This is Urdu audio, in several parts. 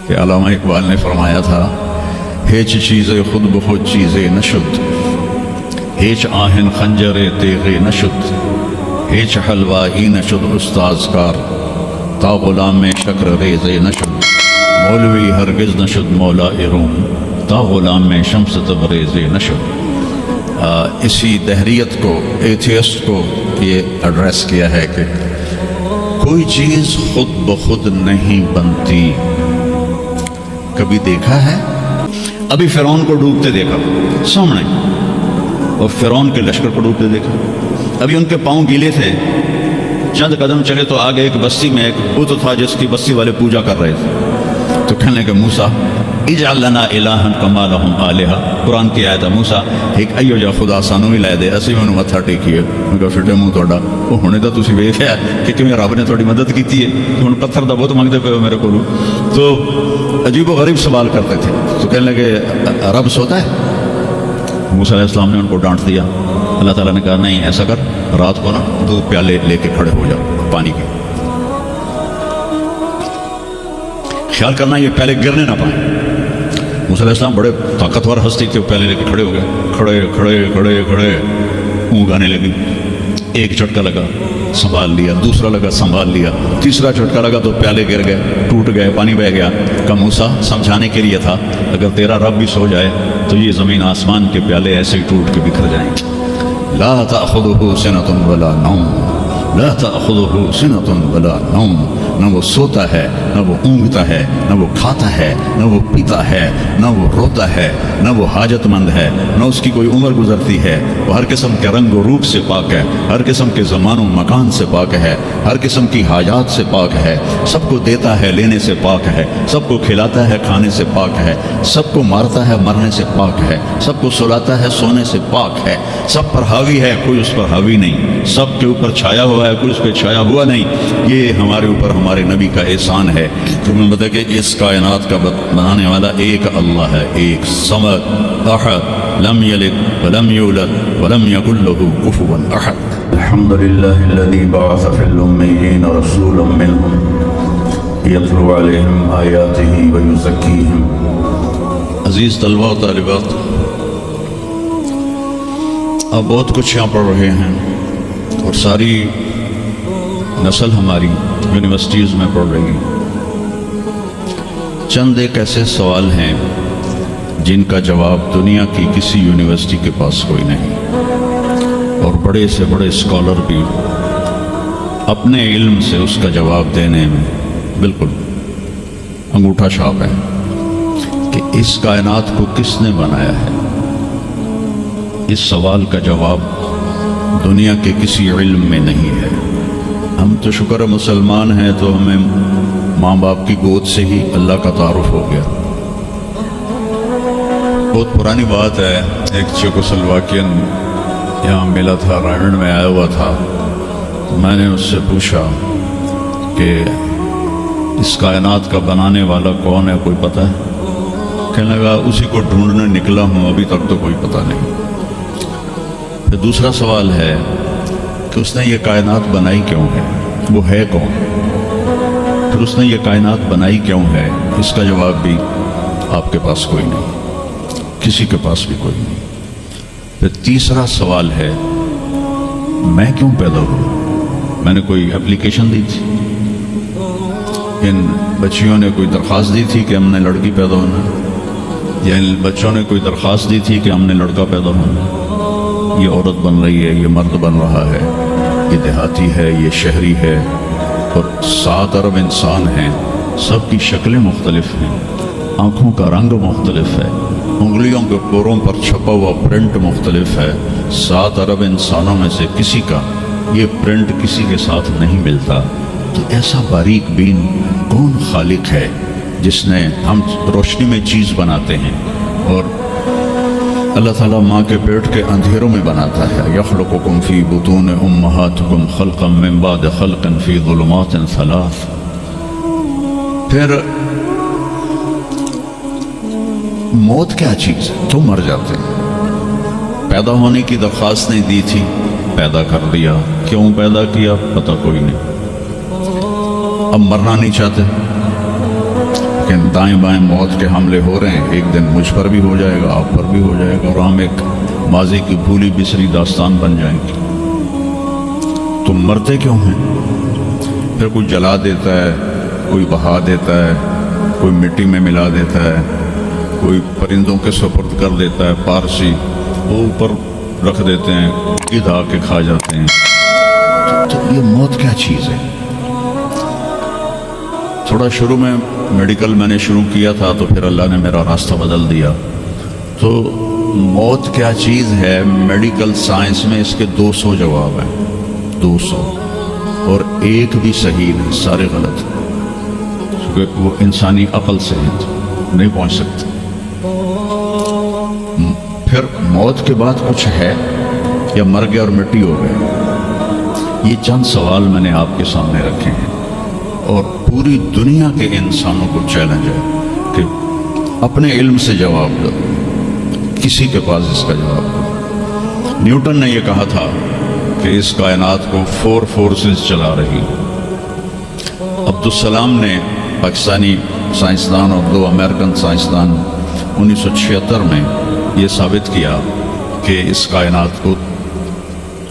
کہ علامہ اقبال نے فرمایا تھا ہیچ چیزیں خود بخود چیزیں نشد، ہیچ آہن خنجر تیغ نشد، ہیچ حلوائی نشد استاذ کار، تا غلام شکر ریز نشد، مولوی ہرگز نشد مولا روم، تا غلام شمس تبریز نشد۔ اسی دہریت کو، ایتھیسٹ کو یہ ایڈریس کیا ہے کہ کوئی چیز خود بخود نہیں بنتی۔ کبھی دیکھا ہے؟ ابھی فرعون کو ڈوبتے دیکھا سامنے، اور فرعون کے لشکر کو ڈوبتے دیکھا۔ ابھی ان کے پاؤں گیلے تھے، چند قدم چلے تو آگے ایک بستی میں ایک بت تھا جس کی بستی والے پوجا کر رہے تھے، تو کہنے لگے موسیٰ اجعل لنا الہا کما لہم آلہہ۔ قرآن کی آیت ہے موسیٰ ایک ایو جا خدا سانو بھی لے دے، اسی میں متھا ٹیکیے۔ میں کہا فٹے منہ توڑا، وہ ہونے تو تسی ویکھیا کہ کیویں رب نے تھوڑی مدد کیتی ہے، ہن پتھر دا بت منگدے پے ہو میرے کولوں۔ تو عجیب و غریب سوال کرتے تھے، تو کہنے لگے رب سوتا ہے؟ موسیٰ علیہ السلام نے ان کو ڈانٹ دیا۔ اللہ تعالیٰ نے کہا نہیں، ایسا کر رات کو نا 2 پیالے لے کے کھڑے ہو جاؤ پانی کے، خیال کرنا یہ پیالے گرنے نہ پائیں۔ موسیٰ علیہ السلام بڑے طاقتور ہستی تھے، پیالے لے کے کھڑے ہو گئے، کھڑے کھڑے کھڑے کھڑے، اونگ آنے لگی۔ ایک جھٹکا لگا سنبھال لیا، دوسرا لگا سنبھال لیا، تیسرا جھٹکا لگا تو پیالے گر گئے، ٹوٹ گئے، پانی بہہ گیا۔ کہا موسیٰ سمجھانے کے لیے تھا، اگر تیرا رب بھی سو جائے تو یہ زمین آسمان کے پیالے ایسے ہی ٹوٹ کے بکھر جائیں گے۔ لا تأخذہ سنۃ ولا نوم، لا تأخذہ سنۃ ولا نوم۔ نہ وہ سوتا ہے، نہ وہ اونگتا ہے، نہ وہ کھاتا ہے، نہ وہ پیتا ہے، نہ وہ روتا ہے، نہ وہ حاجت مند ہے، نہ اس کی کوئی عمر گزرتی ہے۔ وہ ہر قسم کے رنگ و روپ سے پاک ہے، ہر قسم کے زمان و مکان سے پاک ہے، ہر قسم کی حاجات سے پاک ہے، سب کو دیتا ہے لینے سے پاک ہے، سب کو کھلاتا ہے کھانے سے پاک ہے، سب کو مارتا ہے مرنے سے پاک ہے، سب کو سلاتا ہے سونے سے پاک ہے، سب پر حاوی ہے کوئی اس پر حاوی نہیں، سب کے اوپر چھایا ہوا ہے کوئی اس پہ چھایا ہوا نہیں۔ یہ ہمارے اوپر ہمارے نبی کا احسان ہے۔ تمہیں بتا کہ اس کائنات کا بنانے والا ایک اللہ ہے، ایک صمد احد، لم یلد ولم یولد ولم یکن له کفوا احد۔ الحمد للہ الذی بعث فی الامیین رسولا منہم یتلو علیہم آیاتہ ویزکیہم۔ عزیز طلبہ و طالبات، آپ بہت کچھ یہاں پڑھ رہے ہیں، اور ساری نسل ہماری یونیورسٹیز میں پڑھ رہی ہے۔ چند ایک ایسے سوال ہیں جن کا جواب دنیا کی کسی یونیورسٹی کے پاس کوئی نہیں، اور بڑے سے بڑے اسکالر بھی اپنے علم سے اس کا جواب دینے میں بالکل انگوٹھا چھاپ ہے کہ اس کائنات کو کس نے بنایا ہے۔ اس سوال کا جواب دنیا کے کسی علم میں نہیں ہے۔ ہم تو شکر مسلمان ہیں تو ہمیں ماں باپ کی گود سے ہی اللہ کا تعارف ہو گیا۔ بہت پرانی بات ہے، ایک چیکوسلواکین یہاں ملا تھا، رائنڈ میں آیا ہوا تھا، تو میں نے اس سے پوچھا کہ اس کائنات کا بنانے والا کون ہے، کوئی پتہ ہے؟ کہنے لگا اسی کو ڈھونڈنے نکلا ہوں، ابھی تک تو کوئی پتہ نہیں۔ پھر دوسرا سوال ہے کہ اس نے یہ کائنات بنائی کیوں ہے، وہ ہے کون؟ پھر اس نے یہ کائنات بنائی کیوں ہے، اس کا جواب بھی آپ کے پاس کوئی نہیں، کسی کے پاس بھی کوئی نہیں۔ پھر تیسرا سوال ہے میں کیوں پیدا ہوا؟ میں نے کوئی اپلیکیشن دی تھی؟ ان بچیوں نے کوئی درخواست دی تھی کہ ہم نے لڑکی پیدا ہونا، یا ان بچوں نے کوئی درخواست دی تھی کہ ہم نے لڑکا پیدا ہونا؟ یہ عورت بن رہی ہے، یہ مرد بن رہا ہے، یہ دیہاتی ہے، یہ شہری ہے، اور 7 ارب انسان ہیں، سب کی شکلیں مختلف ہیں، آنکھوں کا رنگ مختلف ہے، انگلیوں کے پوروں پر چھپا ہوا پرنٹ مختلف ہے۔ 7 ارب انسانوں میں سے کسی کا یہ پرنٹ کسی کے ساتھ نہیں ملتا۔ تو ایسا باریک بین کون خالق ہے جس نے، ہم روشنی میں چیز بناتے ہیں اور اللہ تعالیٰ ماں کے پیٹ کے اندھیروں میں بناتا ہے۔ یخلقکم فی بطون امہاتکم خلقا من بعد خلق فی ظلمات 3۔ پھر موت کیا چیز ہے؟ تو مر جاتے ہیں۔ پیدا ہونے کی درخواست نہیں دی تھی، پیدا کر دیا، کیوں پیدا کیا پتہ کوئی نہیں۔ اب مرنا نہیں چاہتے لیکن دائیں بائیں موت کے حملے ہو رہے ہیں، ایک دن مجھ پر بھی ہو جائے گا، آپ پر بھی ہو جائے گا، اور ہم ایک ماضی کی بھولی بسری داستان بن جائیں گے۔ تم مرتے کیوں ہیں؟ پھر کوئی جلا دیتا ہے، کوئی بہا دیتا ہے، کوئی مٹی میں ملا دیتا ہے، کوئی پرندوں کے سپرد کر دیتا ہے، پارسی وہ اوپر رکھ دیتے ہیں، گدھ آ کے کھا جاتے ہیں۔ تو یہ موت کیا چیز ہے؟ تھوڑا شروع میں میڈیکل میں نے شروع کیا تھا، تو پھر اللہ نے میرا راستہ بدل دیا۔ تو موت کیا چیز ہے، میڈیکل سائنس میں اس کے 200 جواب ہیں، 200، اور ایک بھی صحیح نہیں، سارے غلط، کیونکہ وہ انسانی عقل سے نہیں پہنچ سکتے۔ پھر موت کے بعد کچھ ہے یا مر گیا اور مٹی ہو گئے؟ یہ چند سوال میں نے آپ کے سامنے رکھے ہیں، اور پوری دنیا کے انسانوں کو چیلنج ہے کہ اپنے علم سے جواب دو، کسی کے پاس اس کا جواب دو۔ نیوٹن نے یہ کہا تھا کہ اس کائنات کو 4 فورسز چلا رہی۔ عبدالسلام نے، پاکستانی سائنسدان اور 2 امریکن سائنسدان، 1976 میں یہ ثابت کیا کہ اس کائنات کو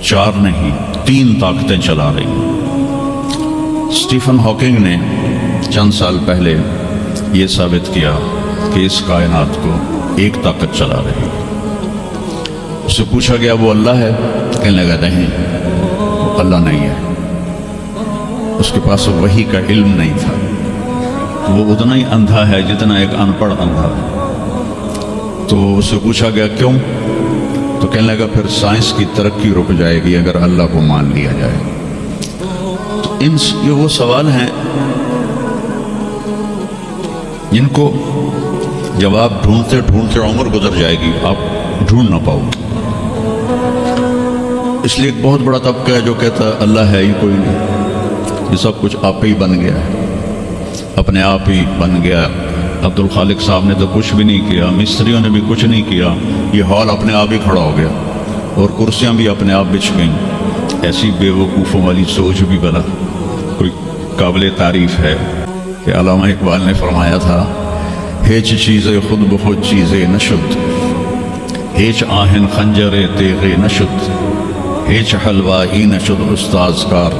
4 نہیں 3 طاقتیں چلا رہی۔ اسٹیفن ہاکنگ نے چند سال پہلے یہ ثابت کیا کہ اس کائنات کو ایک طاقت چلا رہی۔ اس سے پوچھا گیا وہ اللہ ہے؟ کہنے لگا نہیں، وہ اللہ نہیں ہے، اس کے پاس وحی کا علم نہیں تھا، وہ اتنا ہی اندھا ہے جتنا ایک ان پڑھ اندھا ہے۔ تو اس سے پوچھا گیا کیوں؟ تو کہنے لگا پھر سائنس کی ترقی رک جائے گی اگر اللہ کو مان لیا جائے۔ تو یہ وہ سوال ہیں جن کو جواب ڈھونڈتے ڈھونڈتے عمر گزر جائے گی، آپ ڈھونڈ نہ پاؤ۔ اس لیے ایک بہت بڑا طبقہ ہے جو کہتا ہے اللہ ہے ہی کوئی نہیں، یہ سب کچھ آپ ہی بن گیا ہے، اپنے آپ ہی بن گیا۔ عبد الخالق صاحب نے تو کچھ بھی نہیں کیا، مستریوں نے بھی کچھ نہیں کیا، یہ ہال اپنے آپ ہی کھڑا ہو گیا اور کرسیاں بھی اپنے آپ بچھ گئیں۔ ایسی بے وقوفوں والی سوچ بھی بلا کوئی قابل تعریف ہے کہ علامہ اقبال نے فرمایا تھا، ہیچ چیزیں خود بخود چیزیں نشد، ہیچ آہن خنجر تیغے نشد، ہیچ حلوائی نشد استاذ کار،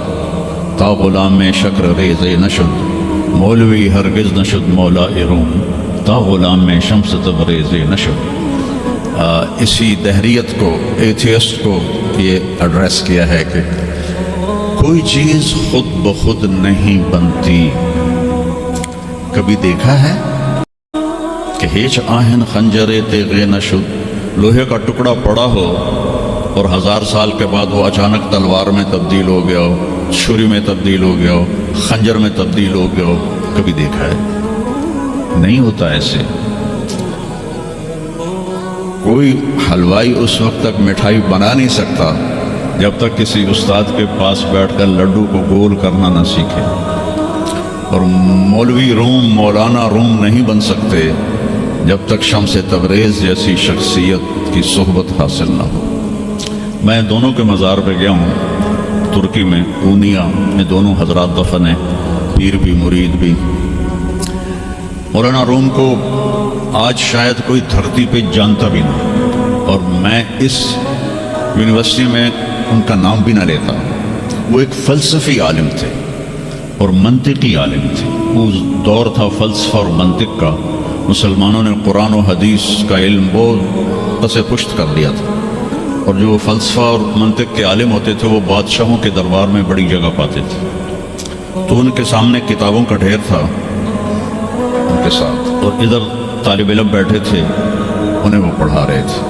تا غلام میں شکر ریزے نشد، مولوی ہرگز نشد مولا روم، تا غلام میں شمس تبریز نشد۔ اسی دہریت کو، ایتھیسٹ کو یہ ایڈریس کیا ہے کہ کوئی چیز خود بخود نہیں بنتی۔ کبھی دیکھا ہے کہ ہیچ آہن خنجر تیغ نشد، لوہے کا ٹکڑا پڑا ہو اور 1000 سال کے بعد وہ اچانک تلوار میں تبدیل ہو گیا ہو، چھری میں تبدیل ہو گیا ہو، خنجر میں تبدیل ہو گیا ہو؟ کبھی دیکھا ہے؟ نہیں ہوتا ایسے۔ کوئی حلوائی اس وقت تک مٹھائی بنا نہیں سکتا جب تک کسی استاد کے پاس بیٹھ کر لڈو کو گول کرنا نہ سیکھے، اور مولوی روم، مولانا روم نہیں بن سکتے جب تک شمس تبریز جیسی شخصیت کی صحبت حاصل نہ ہو۔ میں دونوں کے مزار پہ گیا ہوں، ترکی میں اونیا میں دونوں حضرات دفن ہیں، پیر بھی مرید بھی۔ مولانا روم کو آج شاید کوئی دھرتی پہ جانتا بھی نہیں، اور میں اس یونیورسٹی میں ان کا نام بھی نہ لیتا۔ وہ ایک فلسفی عالم تھے اور منطقی عالم تھے۔ وہ دور تھا فلسفہ اور منطق کا، مسلمانوں نے قرآن و حدیث کا علم بہت پس پشت کر دیا تھا، اور جو فلسفہ اور منطق کے عالم ہوتے تھے وہ بادشاہوں کے دربار میں بڑی جگہ پاتے تھے۔ تو ان کے سامنے کتابوں کا ڈھیر تھا ان کے ساتھ، اور ادھر طالب علم بیٹھے تھے، انہیں وہ پڑھا رہے تھے،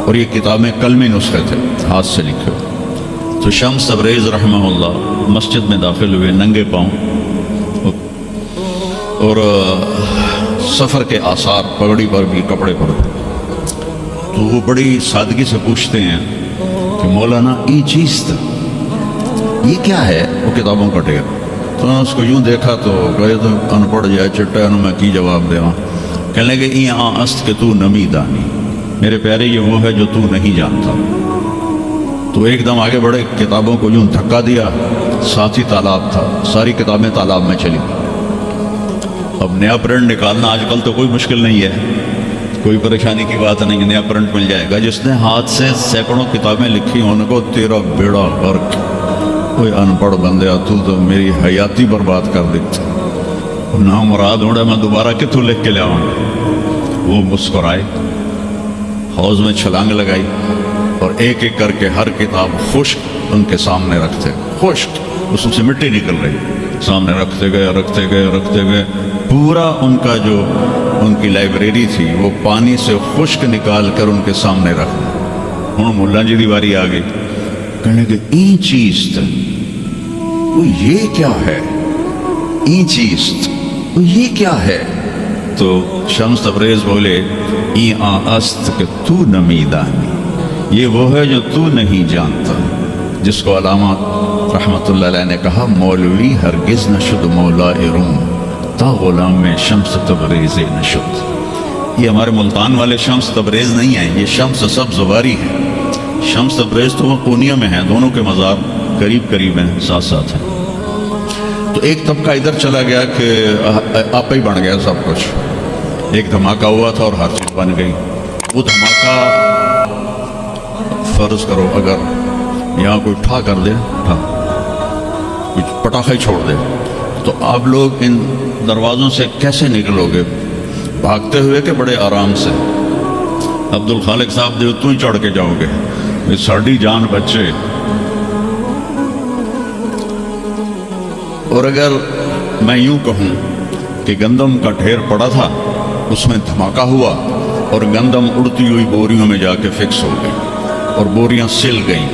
اور یہ کتابیں قلمی نسخے تھے، ہاتھ سے لکھے ہوئے۔ تو شمس تبریز رحمہ اللہ مسجد میں داخل ہوئے ننگے پاؤں، اور سفر کے آثار پگڑی پر بھی، کپڑے پر بھی۔ تو وہ بڑی سادگی سے پوچھتے ہیں کہ مولانا یہ چیز تھا، یہ کیا ہے؟ وہ کتابوں کا ڈھیر۔ تو میں اس کو یوں دیکھا تو کہے تو ان پڑھ جائے چٹا انہوں میں کی جواب دے۔ کہنے لگے ای است کہ تو نمی دانی، میرے پیارے یہ وہ ہے جو تو نہیں جانتا۔ تو ایک دم آگے بڑھے، کتابوں کو یوں دھکا دیا، ساتھ ہی تالاب تھا، ساری کتابیں تالاب میں چلی۔ اب نیا پرنٹ نکالنا آج کل تو کوئی مشکل نہیں ہے، کوئی پریشانی کی بات نہیں، نیا پرنٹ مل جائے گا۔ جس نے ہاتھ سے سینکڑوں کتابیں لکھی ان کو تیرا بیڑا غرق، کوئی ان پڑھ بندے تو میری حیاتی برباد کر دیتا، نا مراد ہونا میں دوبارہ کتوں لکھ کے لے آؤں گا۔ وہ مسکرائے، حوض میں چھلانگ لگائی اور ایک ایک کر کے ہر کتاب خشک ان کے سامنے رکھتے، خشک اس سے مٹی نکل رہی، سامنے رکھتے گئے، پورا ان کا جو ان کی لائبریری تھی وہ پانی سے خشک نکال کر ان کے سامنے رکھ دی۔ ہوں ملا جی دی باری آ گئی، کہنے کہ این چیز وہ یہ کیا ہے، این چیز وہ یہ کیا ہے؟ تو شمس تبریز بولے این است کہ تو نمی دانی، یہ وہ ہے جو تو نہیں جانتا، جس کو علامہ رحمت اللہ علیہ نے کہا مولوی ہرگز نشد مولا روم تا غلام میں شمس تبریز نشد۔ یہ ہمارے ملتان والے شمس تبریز نہیں ہیں، یہ شمس سب زواری ہے۔ شمس تبریز تو وہ پونیا میں ہیں، دونوں کے مزار قریب قریب ہیں، ساتھ ساتھ ہیں۔ تو ایک طبقہ ادھر چلا گیا کہ آپ ہی بن گیا سب کچھ، ایک دھماکہ ہوا تھا اور ہر چیز بن گئی۔ وہ دھماکہ فرض کرو اگر یہاں کوئی ٹھا کر دے، کچھ پٹاخہ ہی چھوڑ دے، تو آپ لوگ ان دروازوں سے کیسے نکلو گے؟ بھاگتے ہوئے کہ بڑے آرام سے؟ عبد الخالق صاحب جو تو ہی چڑھ کے جاؤ گے، ساڑی جان بچے۔ اور اگر میں یوں کہوں کہ گندم کا ڈھیر پڑا تھا، اس میں دھماکہ ہوا اور گندم اڑتی ہوئی بوریوں میں جا کے فکس ہو گئی اور بوریاں سل گئیں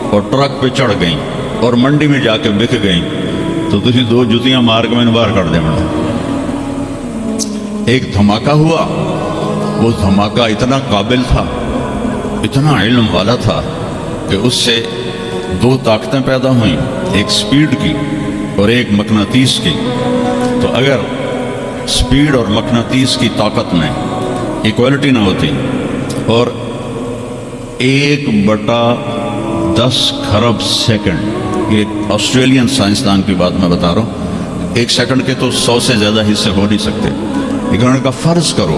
اور ٹرک پہ چڑھ گئیں اور منڈی میں جا کے بک گئیں، تو تسی دو جتیاں مار کے میں باہر کر دیں۔ ایک دھماکہ ہوا، وہ دھماکہ اتنا قابل تھا، اتنا علم والا تھا کہ اس سے دو طاقتیں پیدا ہوئیں، ایک سپیڈ کی اور ایک مقناطیس کی۔ تو اگر سپیڈ اور مقناطیس کی طاقت میں ایکوالٹی نہ ہوتی اور 1/10 کھرب سیکنڈ، یہ آسٹریلین سائنسدان کی بات میں بتا رہا ہوں، ایک سیکنڈ کے تو 100 سے زیادہ حصے ہو نہیں سکتے، لیکن انہوں نے کہا فرض کرو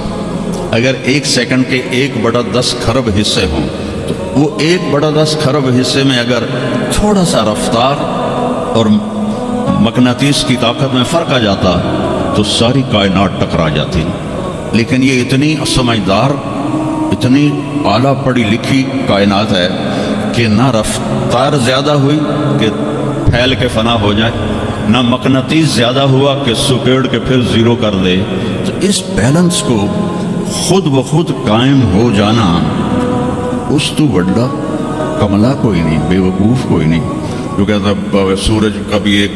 اگر ایک سیکنڈ کے 1/10 کھرب حصے ہوں، تو وہ 1/10 کھرب حصے میں اگر تھوڑا سا رفتار اور مقناطیس کی طاقت میں فرق آ جاتا تو ساری کائنات ٹکرا جاتی۔ لیکن یہ اتنی سمجھدار، اتنی اعلیٰ پڑھی لکھی کائنات ہے کہ نہ رفتار زیادہ ہوئی کہ پھیل کے فنا ہو جائے، نہ مقناطیس زیادہ ہوا کہ سکیڑ کے پھر زیرو کر دے۔ تو اس بیلنس کو خود بخود قائم ہو جانا، اس تو بڑا کملا کوئی نہیں، بے وقوف کوئی نہیں۔ جو کہتا ہے سورج کا بھی ایک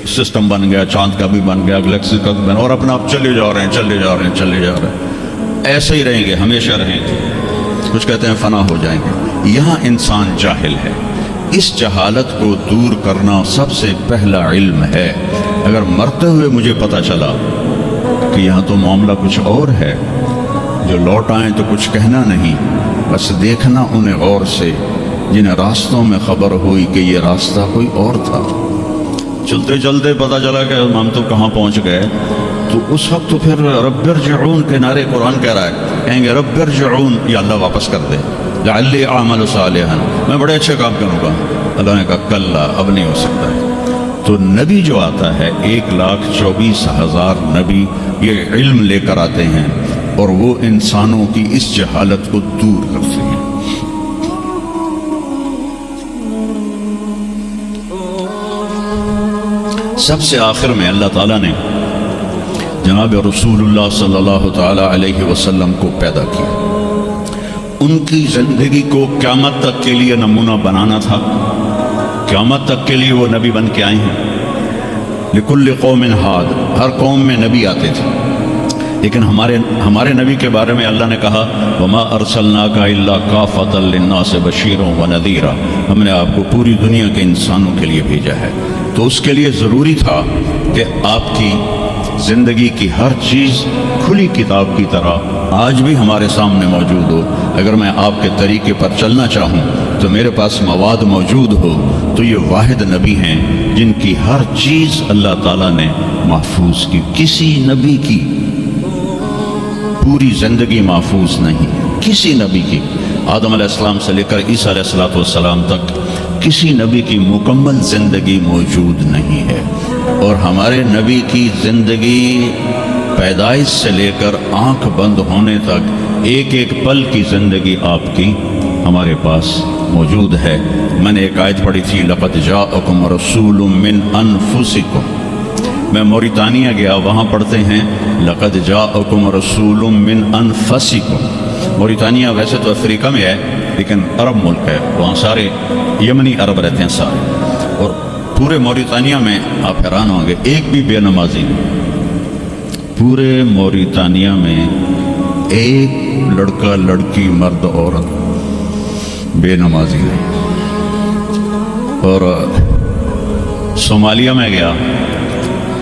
سسٹم بن گیا، چاند کا بھی بن گیا، گلیکسی کا بھی بن گیا، اور اپنا آپ چلے جا رہے ہیں، ایسے ہی رہیں گے، ہمیشہ رہیں گے۔ کچھ کہتے ہیں فنا ہو جائیں گے۔ یہاں انسان جاہل ہے، اس جہالت کو دور کرنا سب سے پہلا علم ہے۔ اگر مرتے ہوئے مجھے پتہ چلا کہ یہاں تو معاملہ کچھ اور ہے، جو لوٹ آئیں تو کچھ کہنا نہیں، بس دیکھنا انہیں غور سے جنہیں راستوں میں خبر ہوئی کہ یہ راستہ کوئی اور تھا۔ چلتے چلتے پتہ چلا کہ ہم تو کہاں پہنچ گئے، تو اس وقت تو پھر رب ارجعون کے نعرے قرآن کہہ رہا ہے، کہیں گے رب ارجعون، یا اللہ واپس کر دے، لعلی اعمل صالحا، میں بڑے اچھے کام کروں گا۔ اللہ نے کہا کلا، اب نہیں ہو سکتا ہے۔ تو نبی جو آتا ہے 1,24,000 نبی یہ علم لے کر آتے ہیں اور وہ انسانوں کی اس جہالت کو دور کرتے ہیں۔ سب سے آخر میں اللہ تعالیٰ نے جناب رسول اللہ صلی اللہ تعالیٰ علیہ وسلم کو پیدا کیا۔ ان کی زندگی کو قیامت تک کے لیے نمونہ بنانا تھا، قیامت تک کے لیے وہ نبی بن کے آئے ہیں۔ لکل قوم ہاد، ہر قوم میں نبی آتے تھے، لیکن ہمارے نبی کے بارے میں اللہ نے کہا وما ارسلناک الا کافۃ للناس بشیرا ونذیرا، ہم نے آپ کو پوری دنیا کے انسانوں کے لیے بھیجا ہے۔ تو اس کے لیے ضروری تھا کہ آپ کی زندگی کی ہر چیز کھلی کتاب کی طرح آج بھی ہمارے سامنے موجود ہو. اگر میں آپ کے طریقے پر چلنا چاہوں تو میرے پاس مواد موجود ہو تو یہ واحد نبی ہیں جن کی ہر چیز اللہ تعالیٰ نے محفوظ کی. کسی نبی کی پوری زندگی محفوظ نہیں, کسی نبی کی, آدم علیہ السلام سے لے کر عیسیٰ علیہ السلام تک کسی نبی کی مکمل زندگی موجود نہیں ہے. اور ہمارے نبی کی زندگی پیدائش سے لے کر آنکھ بند ہونے تک ایک ایک پل کی زندگی آپ کی ہمارے پاس موجود ہے. میں نے ایک آیت پڑھی تھی, لقد جاءکم رسول من انفسکم. میں موریتانیہ گیا, وہاں پڑھتے ہیں لقد جاءکم رسول من انفسکم. موریتانیہ ویسے تو افریقہ میں ہے لیکن عرب ملک ہے, وہاں سارے یمنی عرب رہتے ہیں سارے. اور پورے موریتانیہ میں آپ حیران ہوں گے ایک بھی بے نمازی نہیں. پورے موریتانیہ میں ایک لڑکا لڑکی مرد عورت بے نمازی نہیں. اور صومالیہ میں گیا,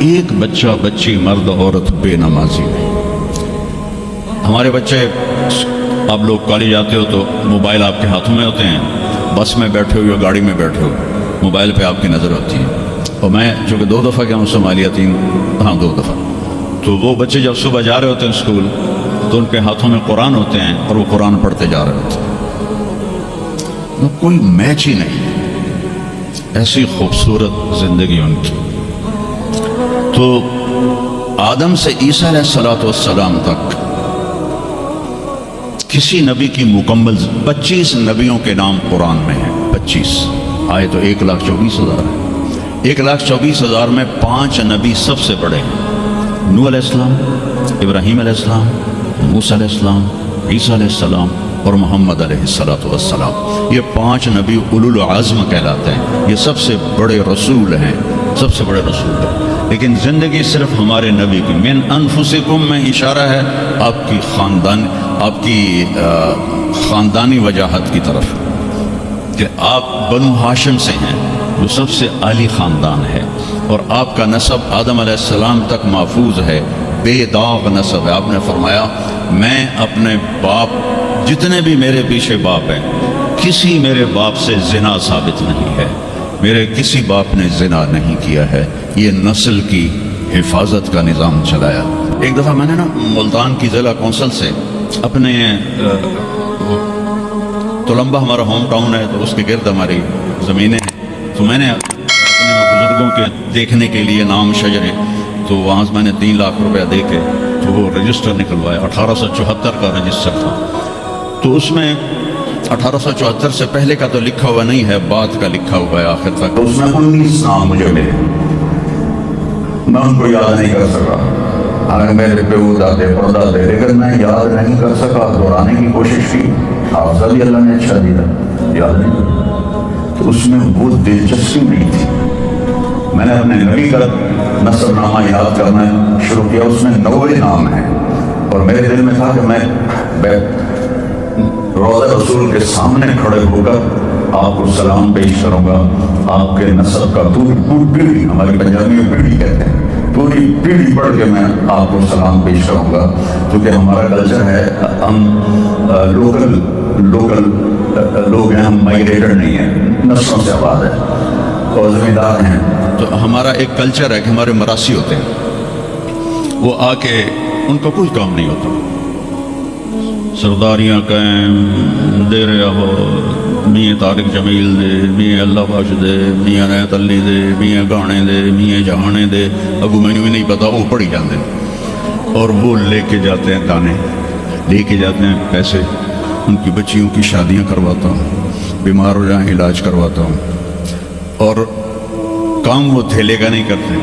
ایک بچہ بچی مرد عورت بے نمازی نہیں. ہمارے بچے, آپ لوگ کالج جاتے ہو تو موبائل آپ کے ہاتھوں میں ہوتے ہیں, بس میں بیٹھے ہو یا گاڑی میں بیٹھے ہو موبائل پہ آپ کی نظر ہوتی ہے. اور میں چونکہ 2 دفعہ گیا ہوں صومالیہ, 2 دفعہ, تو وہ بچے جب صبح جا رہے ہوتے ہیں اسکول تو ان کے ہاتھوں میں قرآن ہوتے ہیں اور وہ قرآن پڑھتے جا رہے ہوتے ہیں. کوئی میچ ہی نہیں, ایسی خوبصورت زندگی ان کی. تو آدم سے عیسیٰ علیہ السلام تک کسی نبی کی مکمل 25 نبیوں کے نام قرآن میں ہیں. 25 آئے تو 1,24,000 ہے. 1,24,000 میں 5 نبی سب سے بڑے ہیں, نوح علیہ السلام, ابراہیم علیہ السلام, موسیٰ علیہ السلام, عیسیٰ علیہ السلام اور محمد علیہ السلام. یہ 5 نبی اولو العزم کہلاتے ہیں. یہ سب سے بڑے رسول ہیں, سب سے بڑے رسول ہیں. لیکن زندگی صرف ہمارے نبی کی. من انفسکم میں اشارہ ہے آپ کی خاندانی وجاہت کی طرف کہ آپ بنو ہاشم سے ہیں جو سب سے عالی خاندان ہے, اور آپ کا نسب آدم علیہ السلام تک محفوظ ہے, بے داغ نسب ہے. آپ نے فرمایا میں اپنے باپ, جتنے بھی میرے پیچھے باپ ہیں, کسی میرے باپ سے زنا ثابت نہیں ہے, میرے کسی باپ نے زنا نہیں کیا ہے. یہ نسل کی حفاظت کا نظام چلایا. ایک دفعہ میں نے ملتان کی ضلع کونسل سے اپنے تلمبہ ہمارا ہوم ٹاؤن ہے تو اس کے گرد ہماری زمینیں ہیں, تو میں نے اپنے بزرگوں کے دیکھنے کے لیے نام شجرے, تو وہاں سے میں نے 3 لاکھ روپیہ دے کے تو وہ رجسٹر نکلوایا. 1874 کا رجسٹر تھا, تو اس میں 1874 سے پہلے کا تو لکھا ہوا نہیں ہے, بعد کا لکھا ہوا ہے آخر تک. اس میں 19 نام مجھے ملے, میں ان کو یاد نہیں کر سکا. حالانکہ میرے پیو دادے پردادے, لیکن میں یاد نہیں کر سکا. دہرانے کی کوشش کی, حافظہ بھی اللہ نے اچھا دیا, یاد نہیں. تو اس میں وہ دلچسپی نہیں تھی. میں نے اپنے نبی کا نسب نامہ یاد کرنا شروع کیا, اس میں 90 نام ہیں, اور میرے دل میں تھا کہ میں روضہ رسول کے سامنے کھڑے ہو کر آپ کو سلام پیش کروں گا. آپ کے نسب کا پوری پیڑھی, ہماری پنجابی میں پیڑھی کہتے ہیں, پوری پیڑھی پڑھ کے میں آپ کو سلام پیش کروں گا. کیونکہ ہمارا کلچر ہے, ہم لوکل لوگ ہیں, ہم مائگریٹڈ نہیں ہیں, نسلوں سے آباد ہے اور زمیندار ہیں. تو ہمارا ایک کلچر ہے کہ ہمارے مراسی ہوتے ہیں, وہ آ کے ان کا کوئی کام نہیں ہوتا, سرداریاں کہیں دے رہا ہو, میاں طارق جمیل دے, میاں اللہ بخش دے, میاں نیت علی دے, میاں گانے دے, میاں جہانے دے, ابو مینو بھی نہیں پتا, وہ پڑھی جاتے ہیں. اور وہ لے کے جاتے ہیں دانے, لے کے جاتے ہیں پیسے, ان کی بچیوں کی شادیاں کرواتا ہوں, بیمار ہو جائیں علاج کرواتا ہوں, اور کام وہ تھیلے کا نہیں کرتے.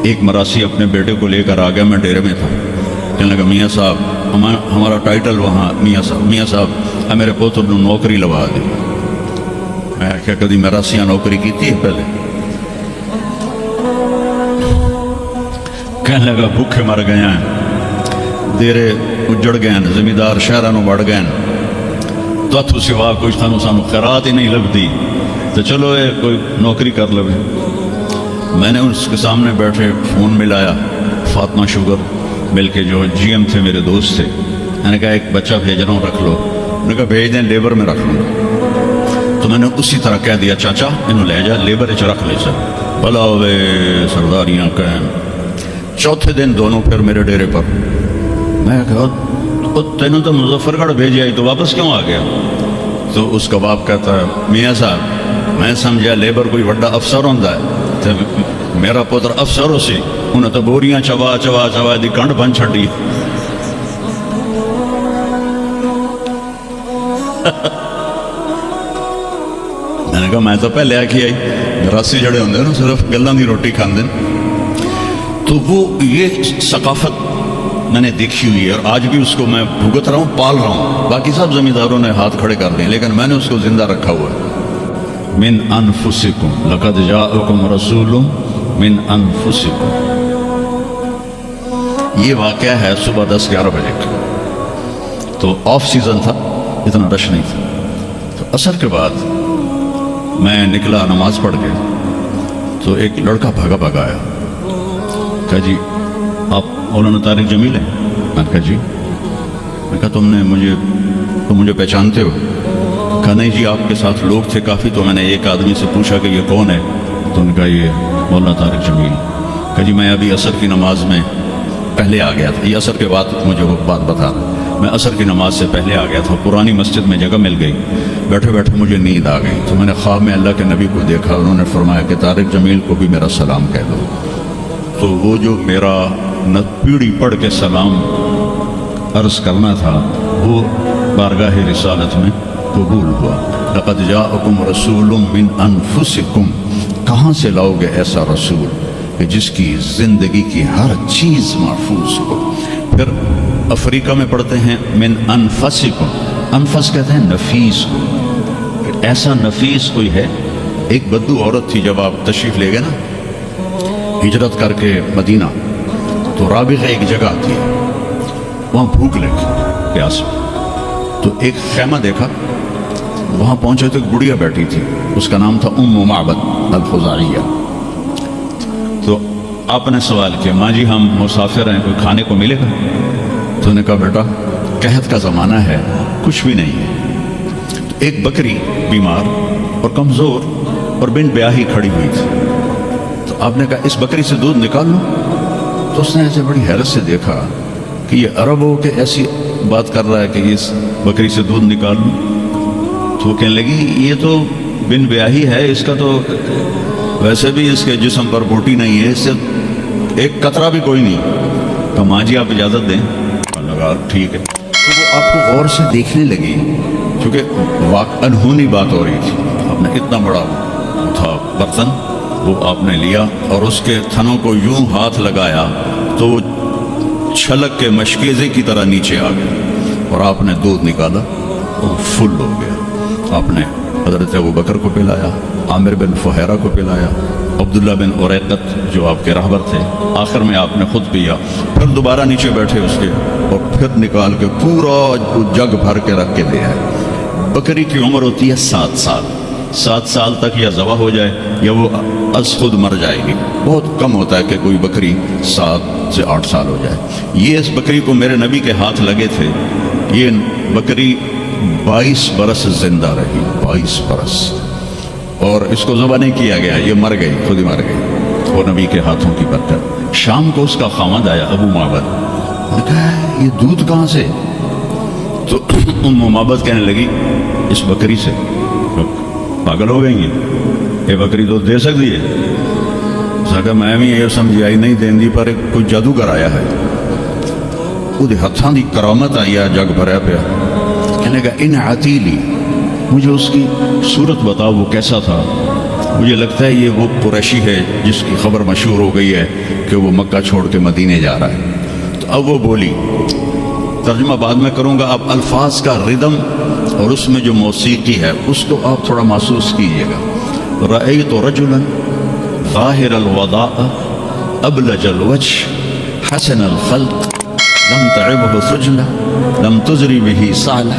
ایک مراسی اپنے بیٹے کو لے کر آ گیا, میں ڈیرے میں تھا, کہنے لگا میاں صاحب ہمارا ٹائٹل وہاں میاں صاحب میرے پوتر نے نوکری لوا دی. میں کیا کدی مراسیاں نوکری کی تھی پہلے؟ کہنے لگا بھوکے مر گئے ہیں, دیرے اجڑ گئے ہیں, زمیندار شہرانوں بڑھ گئے ہیں, تو اتھو سوا کوئی سانو خیرات ہی نہیں لگتی, تو چلو کوئی نوکری کر لو. میں نے اس کے سامنے بیٹھے فون ملایا, فاطمہ شوگر مل کے جو جی ایم تھے میرے دوست تھے، میں نے کہا ایک بچہ بھیج رہا ہوں رکھ لو، میں نے کہا بھیج دیں لیبر میں رکھ لوں گا، تو میں نے اسی طرح کہہ دیا چاچا انہوں لے جا لیبر اچ رکھ لے سر بھلا ہوئے سرداریاں کہیں۔ چوتھے دن دونوں پھر میرے ڈیرے پر، میں کہا تینوں تو مظفر گڑھ بھیجا ہی تو واپس کیوں آ گیا؟ تو اس کا باپ کہتا ہے میاں صاحب میں سمجھا لیبر کوئی بڑا افسر ہوتا ہے، تو میرا پتر افسر ہو سی انہیں تو بوریاں چوا چوا چوا دی کنڈ بن چھڑی۔ میں نے کہا میں تو پہلے آ کے آئی، گراسی جڑے ہوندے نا صرف گلاں دی روٹی کھاندے۔ تو وہ یہ ثقافت میں نے دیکھی ہوئی ہے اور آج بھی اس کو میں بھگت رہا ہوں، پال رہا ہوں۔ باقی سب زمینداروں نے ہاتھ کھڑے کر دیے لیکن میں نے اس کو زندہ رکھا ہوا ہے۔ من انفسکم لقد جاءکم رسول من انفسکم، یہ واقعہ ہے صبح 10-11 بجے کا، تو آف سیزن تھا، اتنا رش نہیں تھا۔ تو عصر کے بعد میں نکلا نماز پڑھ کے، تو ایک لڑکا بھاگا بھاگا آیا، کہا جی آپ مولانا طارق جمیل ہیں؟ میں نے کہا جی۔ میں کہا تم مجھے پہچانتے ہو؟ کہا نہیں جی آپ کے ساتھ لوگ تھے کافی، تو میں نے ایک آدمی سے پوچھا کہ یہ کون ہے، تو انہوں نے کہا یہ مولانا طارق جمیل۔ کہا جی میں ابھی عصر کی نماز میں پہلے آ گیا تھا، یہ عصر کے بعد مجھے وہ بات بتا رہا، میں عصر کی نماز سے پہلے آ گیا تھا، پرانی مسجد میں جگہ مل گئی، بیٹھے بیٹھے مجھے نیند آ گئی، تو میں نے خواب میں اللہ کے نبی کو دیکھا، انہوں نے فرمایا کہ طارق جمیل کو بھی میرا سلام کہہ دو۔ تو وہ جو میرا پیڑھی پڑھ کے سلام عرض کرنا تھا وہ بارگاہ رسالت میں قبول ہوا۔ لقد جاءکم رسول من انفسکم، کہاں سے لاؤ گے ایسا رسول کہ جس کی زندگی کی ہر چیز محفوظ ہو۔ پھر افریقہ میں پڑھتے ہیں من انفسکم، انفس کہتے ہیں نفیس کو، ایسا نفیس کوئی ہے۔ ایک بدو عورت تھی، جب آپ تشریف لے گئے نا ہجرت کر کے مدینہ، تو رابغہ ایک جگہ تھی، وہاں بھوک لگی پیاس، تو ایک خیمہ دیکھا، وہاں پہنچے تو ایک بڑھیا بیٹھی تھی، اس کا نام تھا ام معبد الخزاعیہ۔ تو آپ نے سوال کیا ماں جی ہم مسافر ہیں، کوئی کھانے کو ملے گا؟ تو نے کہا بیٹا قحط کا زمانہ ہے، کچھ بھی نہیں ہے۔ تو ایک بکری بیمار اور کمزور اور بن بیاہی کھڑی ہوئی تھی، تو آپ نے کہا اس بکری سے دودھ نکال لو۔ تو اس نے ایسے بڑی حیرت سے دیکھا کہ یہ عرب ہو کہ ایسی بات کر رہا ہے کہ اس بکری سے دودھ نکال لوں۔ تو وہ کہنے لگی یہ تو بن بیاہی ہے، اس کا تو ویسے بھی اس کے جسم پر بوٹی نہیں ہے، اس سے ایک قطرہ بھی کوئی نہیں۔ تو ماں جی آپ اجازت دیں؟ لگا ٹھیک ہے۔ تو وہ آپ کو غور سے دیکھنے لگی، کیونکہ انہونی بات ہو رہی تھی۔ آپ نے اتنا بڑا تھا برتن، وہ آپ نے لیا اور اس کے تھنوں کو یوں ہاتھ لگایا تو وہ چھلک کے مشکیزے کی طرح نیچے آ گیا، اور آپ نے دودھ نکالا وہ فل ہو گیا۔ آپ نے حضرت ابوبکر کو پلایا، عامر بن فہیرہ کو پلایا، عبداللہ بن اریقت جو آپ کے رہبر تھے، آخر میں آپ نے خود پیا، پھر دوبارہ نیچے بیٹھے اس کے، اور پھر نکال کے پورا جگ بھر کے رکھ کے دیا ہے۔ بکری کی عمر ہوتی ہے 7 سال، 7 سال تک یا ذبح ہو جائے یا وہ از خود مر جائے گی، بہت کم ہوتا ہے کہ کوئی بکری 7 سے 8 سال ہو جائے۔ یہ اس بکری کو میرے نبی کے ہاتھ لگے تھے، یہ بکری 22 برس زندہ رہی، 22 برس، اور اس کو ذبح نہیں کیا گیا، یہ مر گئی، خود ہی مر گئی، وہ نبی کے ہاتھوں کی برکت۔ شام کو اس کا خامد آیا ابو معبد، نے کہا یہ دودھ کہاں سے؟ تو ام معبد کہنے لگی اس بکری سے۔ پاگل ہو گئی یہ بکری تو دے سکتی ہے؟ کہ میں بھی یہ سمجھائی نہیں دیندی، پر کوئی جادوگر آیا ہے، وہ ہاتھاں دی کرامت آئی ہے، جگ بھریا پیا۔ کہنے لگا ان عتیلی، مجھے اس کی صورت بتاؤ وہ کیسا تھا، مجھے لگتا ہے یہ وہ قریشی ہے جس کی خبر مشہور ہو گئی ہے کہ وہ مکہ چھوڑ کے مدینے جا رہا ہے۔ تو اب وہ بولی، ترجمہ بعد میں کروں گا، آپ الفاظ کا ردم اور اس میں جو موسیقی ہے اس کو آپ تھوڑا محسوس کیجئے گا۔ رأیت رجلا ظاہر الوضاء ابلج الوجه حسن الخلق لم تعبه خجلة لم تزری به صالح